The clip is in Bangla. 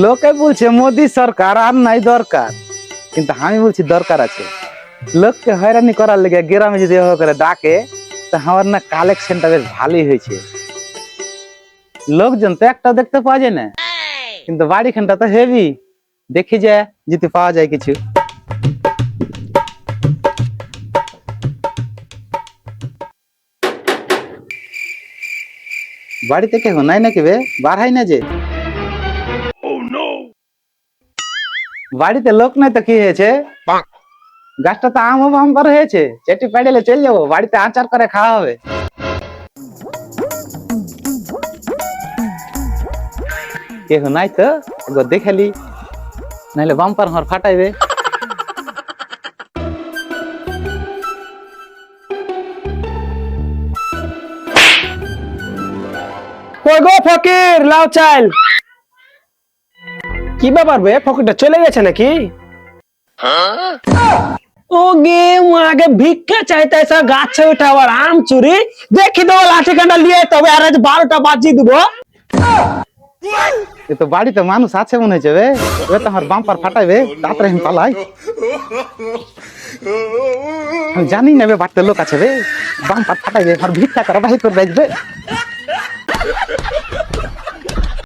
লোকে বলছে মোদি সরকার আর নাই দরকার, কিন্তু আমি বলছি দরকার আছে। লোককে হয়রানি করার লেগে গ্রামে যদি এভাবে করে ডাকে, তা আমার না কালেকশনটা বেশ ভালোই হয়েছে। লোকজন তো একটা দেখতে পাওয়া যায় না, কিন্তু বাড়িখানটা তো হেভি। দেখি যে যদি পাওয়া যায় কিছু। বাড়িতে কেউ নাই নাকি বে? বার হয় না যে? বাড়িতে লোক নাই তো কি হয়েছে? গাছটা তো আম বাম্পার হয়েছে, চেটি পেড়েলে চলে যাবো, বাড়িতে আচার করে খাওয়া হবে। কেহ নাই তো, একবার দেখালি, নাহলে বাম্পার আমার ফাটাইবে। কই গো ফকির, লাউ চাল। কি ব্যাপার বে, ফকিরটা চলে গেছে নাকি? ও গে আগে ভিক্ষা চাইতে এসে গাছে উঠে আবার আম চুরি। দেখি দেবো লাঠি কান্ডা লিয়ে, তবে আর আজ 12টা বাজিয়ে দেবো। এ তো বাড়িতে মানুষ আছে মনে হচ্ছে বে, এবার তো আমার বাম্পার ফাটাইবে, তাড়াতাড়ি আমি পালাই। আমি জানি না বে বাড়িতে লোক আছে বে, বাম্পার ফাটাইবে, আমার ভিক্ষা করা বাহির করে দেখবে।